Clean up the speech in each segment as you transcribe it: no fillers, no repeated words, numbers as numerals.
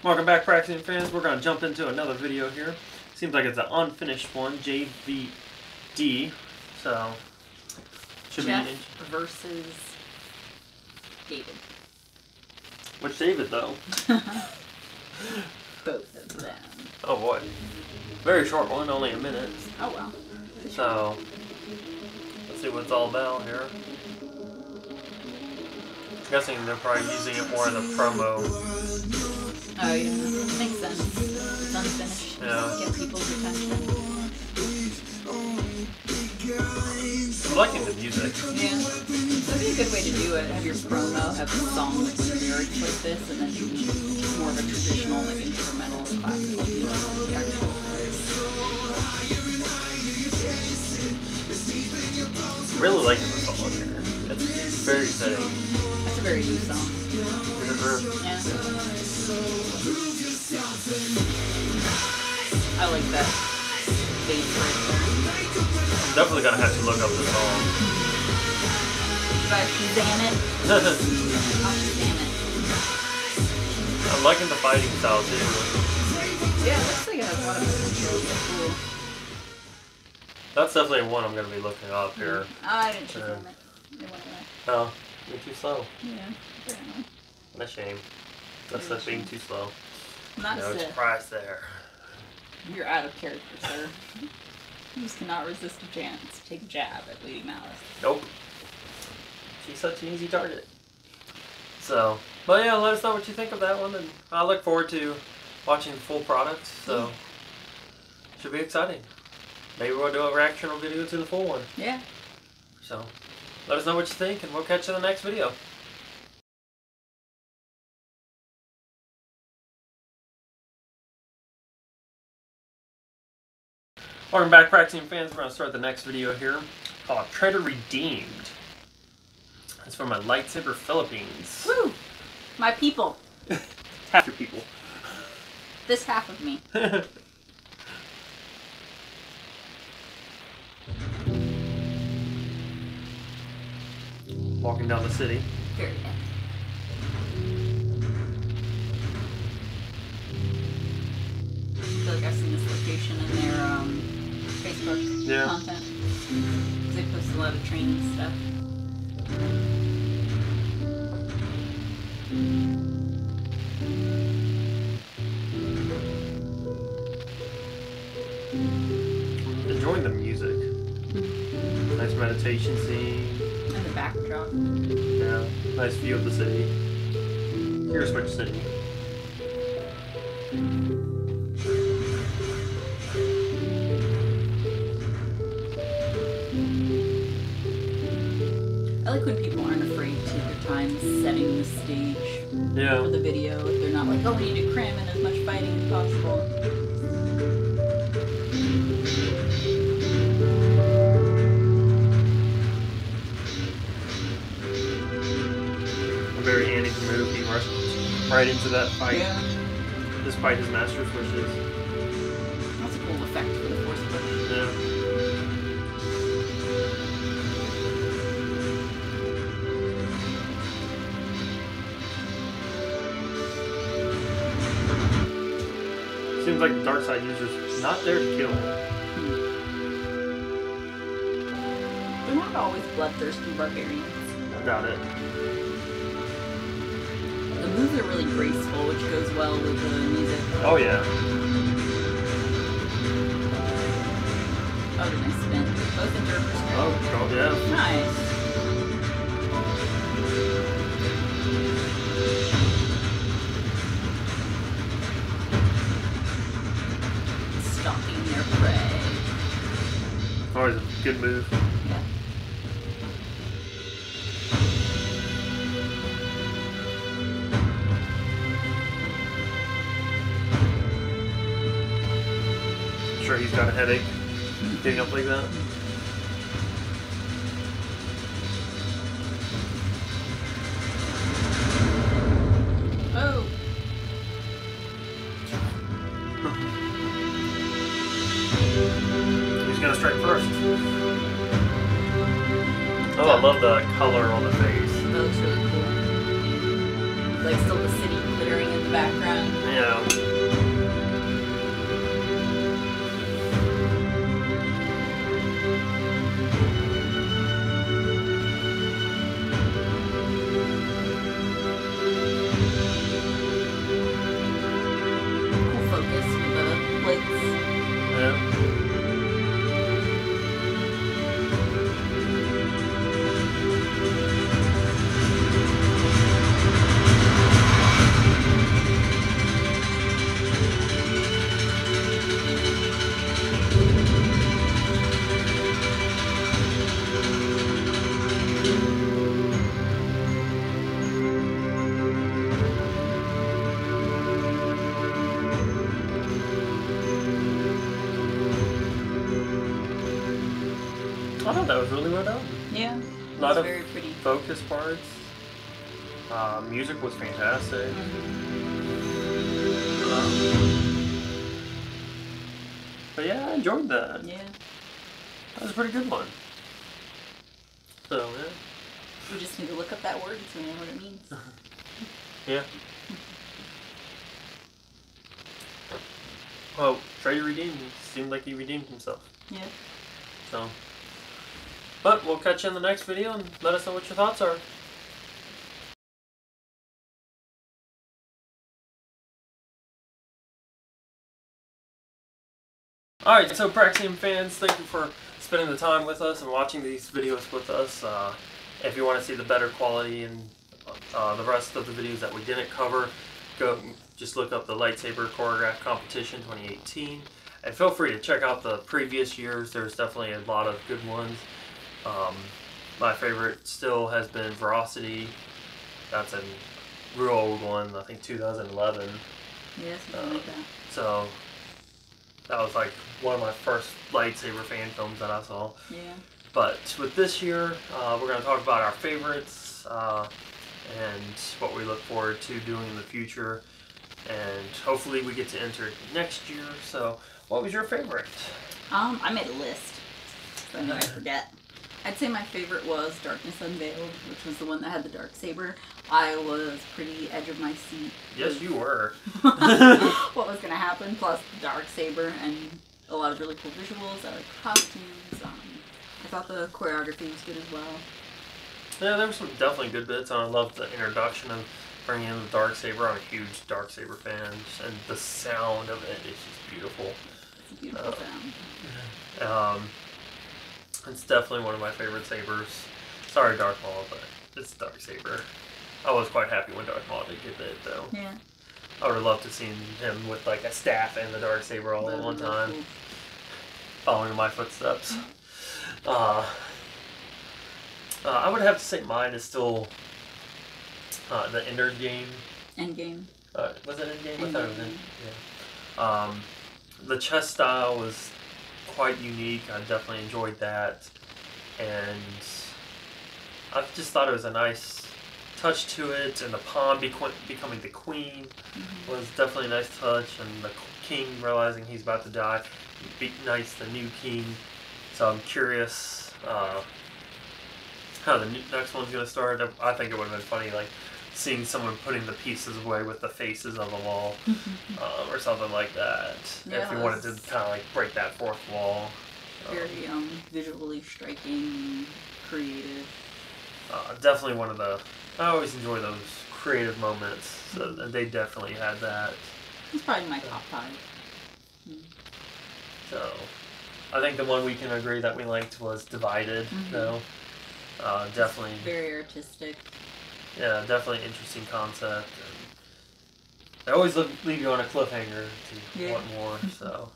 Welcome back, Praxeum fans. We're going to jump into another video here. Seems like it's an unfinished one, JvD. So, should Jeff be versus David. Which David, though? Both of them. Oh boy. Very short one, only a minute. Oh well. So, let's see what it's all about here. I'm guessing they're probably using it more in the promo. Oh yeah, makes sense. It's unfinished. Yeah. Get people's attention. I'm liking the music. Yeah. That'd be a good way to do it. Have your promo, have a song with lyrics like this, and then do more of a traditional, like instrumental, classical feel of the actual lyrics. Really liking the song here. It's very fitting. That's a very new song. Yeah. I like that bass right there. I'm definitely gonna have to look up the song. Should I Shazam it? I'll Shazam it. I'm liking the fighting style too. Yeah, it looks like it has a lot of potential. It's cool. That's definitely one I'm gonna be looking up here. Oh, I didn't Shazam it. It went away. Oh, you're too slow. Yeah, apparently. What a shame. That's us being too slow. Not No a Sith. surprise there. You're out of character, sir. You just cannot resist a chance. Take a jab at Lady Malice. Nope. She's such an easy target. So, but yeah, let us know what you think of that one, and I look forward to watching the full product, so should be exciting. Maybe we'll do a reactional video to the full one. Yeah. So, let us know what you think, and we'll catch you in the next video. Welcome back, Praxeum fans. We're going to start the next video here called Traitor Redeemed. It's from my Lightsaber Philippines. Woo! My people. Half your people. This half of me. Walking down the city. Very epic. I feel like I've seen this location in their Facebook content. Because they post a lot of training stuff. Enjoying the music. Nice meditation scene. And the backdrop. Yeah, nice view of the city. Here's which city. I like when people aren't afraid to take their time setting the stage for the video. If they're not like, oh, we need to cram in as much fighting as possible. A very handy move. He rushed right into that fight. Yeah. Despite his master's wishes. That's a cool effect for the force push. Yeah. Seems like the dark side user's not there to kill. They're not always bloodthirsty barbarians. Got it. The moves are really graceful, which goes well with the music. Oh yeah. Oh, did I spin? Both interpreters. Oh yeah. Nice. Stalking their prey. Always a good move. Yeah. Sure he's got a headache getting up like that. Oh. He's gonna strike first. Oh, I love the color on the face. That looks really cool. Like still the city glittering in the background. Yeah. thought that was really well done. Yeah. A lot of very pretty. focus parts. Music was fantastic. But yeah, I enjoyed that. Yeah. That was a pretty good one. So, yeah. We just need to look up that word so we know what it means. Yeah. Well, Traitor Redeemed seemed like he redeemed himself. Yeah. So. But we'll catch you in the next video and let us know what your thoughts are. Alright, so Praxeum fans, thank you for spending the time with us and watching these videos with us. If you want to see the better quality and the rest of the videos that we didn't cover, go just look up the Lightsaber Choreography Competition 2018. And feel free to check out the previous years. There's definitely a lot of good ones. My favorite still has been Veracity. That's a real old one, I think 2011. Yeah, something like that. So that was like one of my first lightsaber fan films that I saw. Yeah. But with this year, we're going to talk about our favorites and what we look forward to doing in the future. And hopefully we get to enter next year. So what was your favorite? I made a list. So I know I forget. I'd say my favorite was Darkness Unveiled, which was the one that had the Darksaber. I was pretty edge of my seat. Yes, you were. What was going to happen, plus the Darksaber and a lot of really cool visuals. I like costumes. I thought the choreography was good as well. Yeah, there were some definitely good bits, and I loved the introduction of bringing in the Darksaber. I'm a huge Darksaber fan, and the sound of it is just beautiful. It's a beautiful sound. It's definitely one of my favorite sabers. Sorry, Darth Maul, but it's Darksaber. I was quite happy when Darth Maul did get it, though. Yeah. I would have loved to see him with like a staff and the Darksaber all at one time, cool. Following in my footsteps. I would have to say mine is still the Ender game. Endgame. Was it Endgame? I Endgame. thought it was in. Yeah. The chess style was quite unique. I definitely enjoyed that, and I just thought it was a nice touch to it. And the pawn becoming the queen was definitely a nice touch, and the king realizing he's about to die knights the new king. So I'm curious how the next one's going to start. I think it would have been funny, like, seeing someone putting the pieces away with the faces on the wall, or something like that. Yeah, if you wanted to kind of like break that fourth wall. Very visually striking, creative. Definitely one of the. I always enjoy those creative moments. So they definitely had that. It's probably my top 5. So, I think the one we can agree that we liked was Divided, though. Definitely. Very artistic. Yeah, definitely interesting concept. And they always leave you on a cliffhanger to want more. So,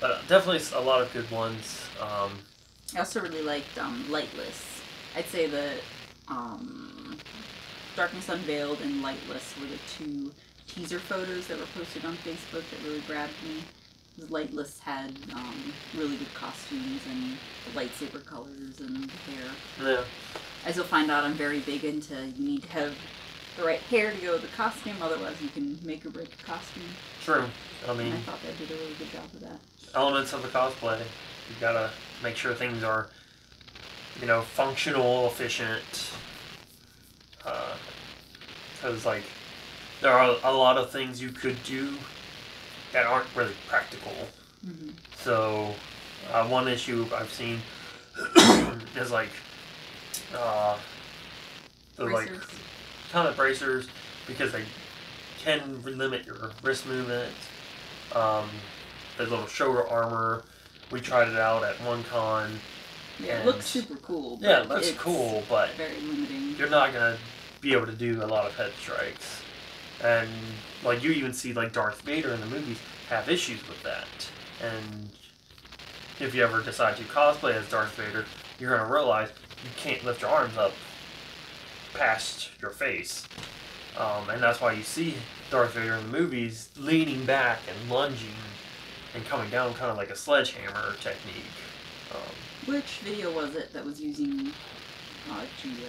but definitely a lot of good ones. I also really liked Lightless. I'd say that Darkness Unveiled and Lightless were the 2 teaser photos that were posted on Facebook that really grabbed me. Lightless had really good costumes and the lightsaber colors and the hair. Yeah. As you'll find out, I'm very big into you need to have the right hair to go with the costume, otherwise you can make or break a costume. True. I mean, and I thought they did a really good job of that. Elements of the cosplay. You gotta make sure things are, functional, efficient. Because, like, there are a lot of things you could do that aren't really practical. So, one issue I've seen is like the Bracers. kind of bracers, because they can limit your wrist movement. The little shoulder armor, we tried it out at one con. Yeah, it looks super cool. Yeah, it looks cool, but very limiting. You're not gonna be able to do a lot of head strikes. And like you even see like Darth Vader in the movies have issues with that. And if you ever decide to cosplay as Darth Vader, you're gonna realize you can't lift your arms up past your face. And that's why you see Darth Vader in the movies leaning back and lunging and coming down kind of like a sledgehammer technique. Which video was it that was using Geo?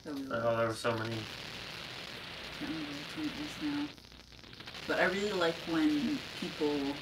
Oh, there were so many. I can't remember which one it was now. But I really like when people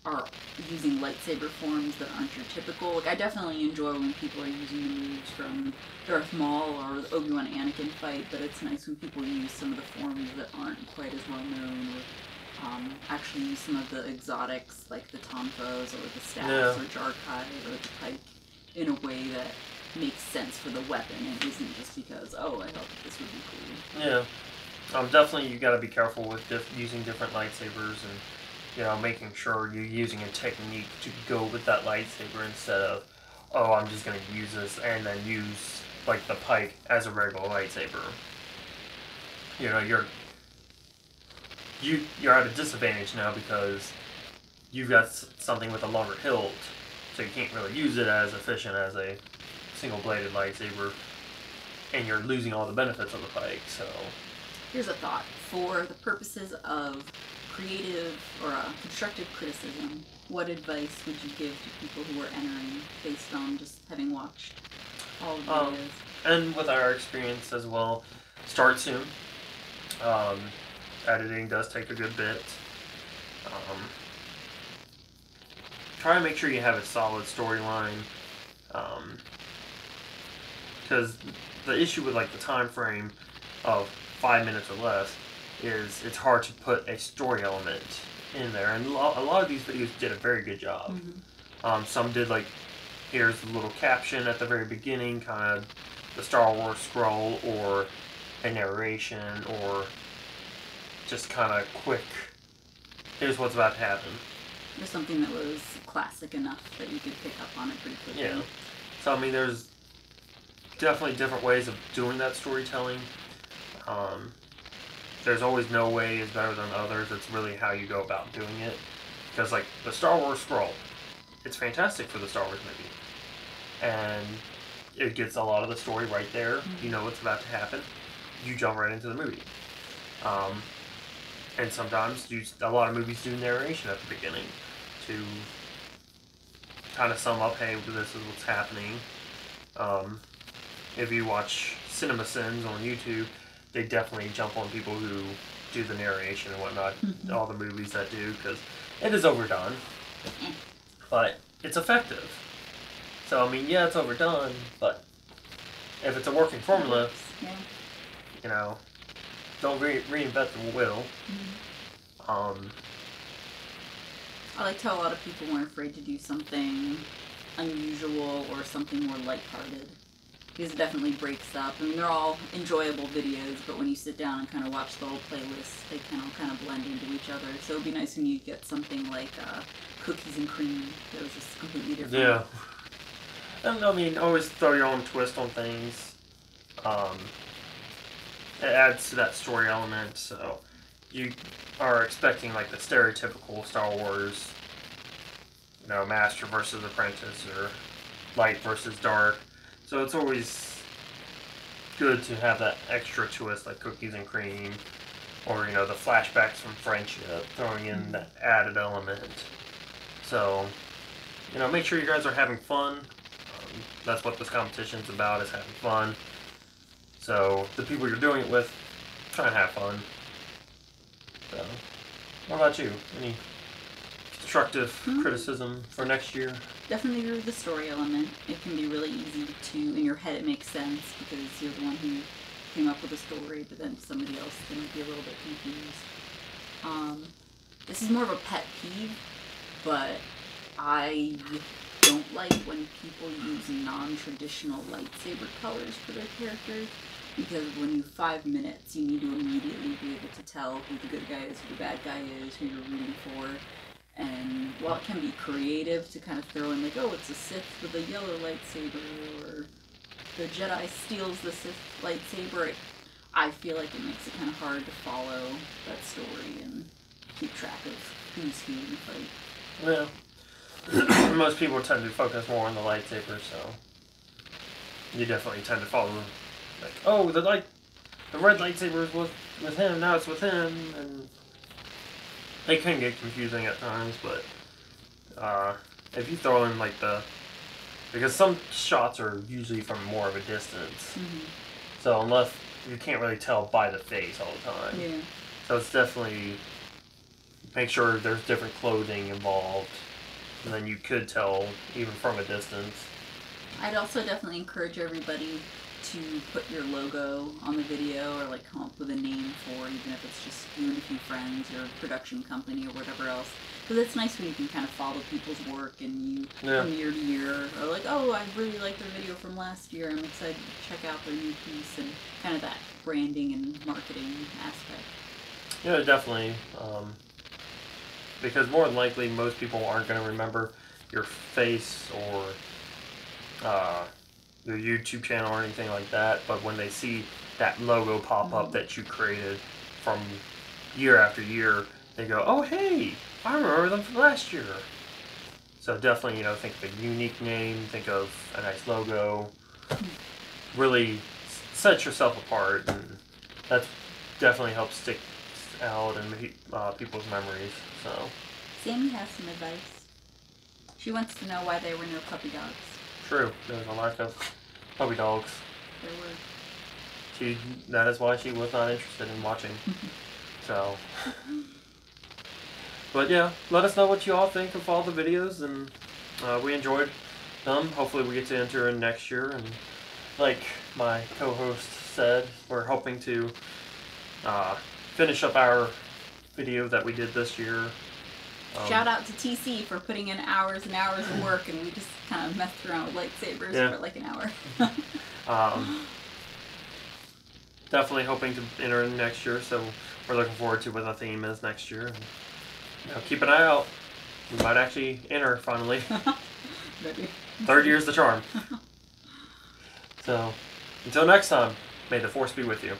are using lightsaber forms that aren't your typical. Like, I definitely enjoy when people are using the moves from Darth Maul or the Obi-Wan Anakin fight, but it's nice when people use some of the forms that aren't quite as well known, or actually use some of the exotics like the tonfas or the staffs or Jarkai or the pike in a way that makes sense for the weapon and isn't just because, oh, I thought that this would be cool. Yeah. Definitely you gotta be careful with using different lightsabers and, you know, making sure you're using a technique to go with that lightsaber instead of, oh, I'm just gonna use this and then use, like, the pike as a regular lightsaber. You know, you're at a disadvantage now because you've got something with a longer hilt, so you can't really use it as efficient as a single-bladed lightsaber, and you're losing all the benefits of the pike, so... Here's a thought. For the purposes of creative or constructive criticism, what advice would you give to people who are entering based on just having watched all of the videos? And with our experience as well, start soon. Editing does take a good bit. Try to make sure you have a solid storyline. Because the issue with, like, the time frame of 5 minutes or less is it's hard to put a story element in there, and a lot of these videos did a very good job. Mm-hmm. Some did, like, here's the little caption at the very beginning, kind of the Star Wars scroll, or a narration, or just kind of quick, here's what's about to happen. Or something that was classic enough that you could pick up on it pretty quickly. Yeah. So, I mean, there's definitely different ways of doing that storytelling. There's always no way is better than others. It's really how you go about doing it. Because, like, the Star Wars scroll, it's fantastic for the Star Wars movie. And it gets a lot of the story right there. Mm-hmm. You know what's about to happen. You jump right into the movie. And sometimes a lot of movies do narration at the beginning to kind of sum up, hey, this is what's happening. If you watch CinemaSins on YouTube, they definitely jump on people who do the narration and whatnot, all the movies that do, because it is overdone, but it's effective. So, I mean, yeah, it's overdone, but if it's a working formula, you know, don't reinvent the wheel. I liked how a lot of people weren't afraid to do something unusual or something more lighthearted. Because it definitely breaks up. I mean, they're all enjoyable videos, but when you sit down and kind of watch the whole playlist, they can all kind of blend into each other. So it would be nice when you get something like Cookies and Cream that was just completely different. Yeah. And, I mean, always throw your own twist on things. It adds to that story element, so you are expecting, like, the stereotypical Star Wars, you know, Master versus Apprentice, or Light versus Dark. So it's always good to have that extra twist, like Cookies and Cream, or, you know, the flashbacks from friendship, throwing in that added element. So, you know, make sure you guys are having fun. That's what this competition's about, is having fun. So, the people you're doing it with, try and have fun. So, what about you? Any constructive criticism for next year? Definitely the story element. It can be really easy to, in your head it makes sense because you're the one who came up with a story, but then somebody else can be a little bit confused. This is more of a pet peeve, but I don't like when people use non-traditional lightsaber colors for their characters, because when you 5 minutes, you need to immediately be able to tell who the good guy is, who the bad guy is, who you're rooting for. And while it can be creative to kind of throw in, like, oh, it's a Sith with a yellow lightsaber, or the Jedi steals the Sith lightsaber, I feel like it makes it kind of hard to follow that story and keep track of who's who in the fight. Yeah. Most people tend to focus more on the lightsaber, so you definitely tend to follow, like, oh, the red lightsaber is with him, now it's with him, and they can get confusing at times, but if you throw in like because some shots are usually from more of a distance, so unless you can't really tell by the face all the time. Yeah. So it's definitely make sure there's different clothing involved, and then you could tell even from a distance. I'd also definitely encourage everybody to put your logo on the video, or like come up with a name for, even if it's just you and a few friends or production company or whatever else. Because it's nice when you can kind of follow people's work and you from year to year, or like, oh, I really liked their video from last year, I'm excited to check out their new piece, and kind of that branding and marketing aspect. Yeah, definitely. Because more than likely, most people aren't going to remember your face or your YouTube channel or anything like that. But when they see that logo pop up that you created from year after year, they go, "Oh, hey, I remember them from last year." So definitely, you know, think of a unique name, think of a nice logo. Really set yourself apart, and that definitely helps stick out in people's memories. So Sammy has some advice. She wants to know why there were no puppy dogs. true, there was a lack of puppy dogs. There were. That is why she was not interested in watching. So, but yeah, let us know what you all think of all the videos, and we enjoyed them. Hopefully we get to enter in next year, and like my co-host said, we're hoping to finish up our video that we did this year. Shout out to TC for putting in hours and hours of work, and we just kind of messed around with lightsabers for like an hour. Definitely hoping to enter in next year, so we're looking forward to what the theme is next year. And, you know, keep an eye out. We might actually enter finally. Maybe. Third year's the charm. So, until next time, may the Force be with you.